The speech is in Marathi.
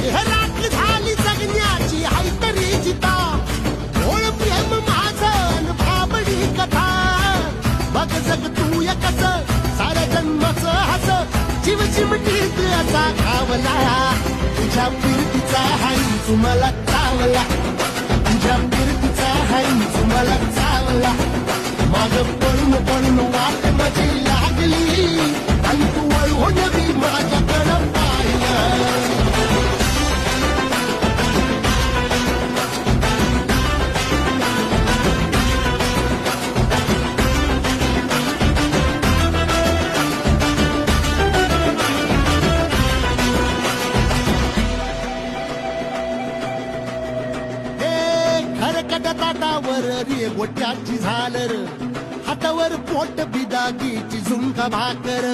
शहरात झाली जगण्याची हायतरी जिता ओळ प्रेम माझं भाबडी कथा बघ जग तू एकच साऱ्या जन्माचं हस जीव चिमटीत असा खावला तुझ्या फिरतीचा हाई तुम्हाला चावला तुझ्या फिरतीचा हाई तुम्हाला चावला माग पळून पळून वाट माझी लागली आणि तू वळून मी माझ्याकडं पाहिलं ताटावर रे गोट्याची झालर हातावर पोट बिदागीची झुंका भाकर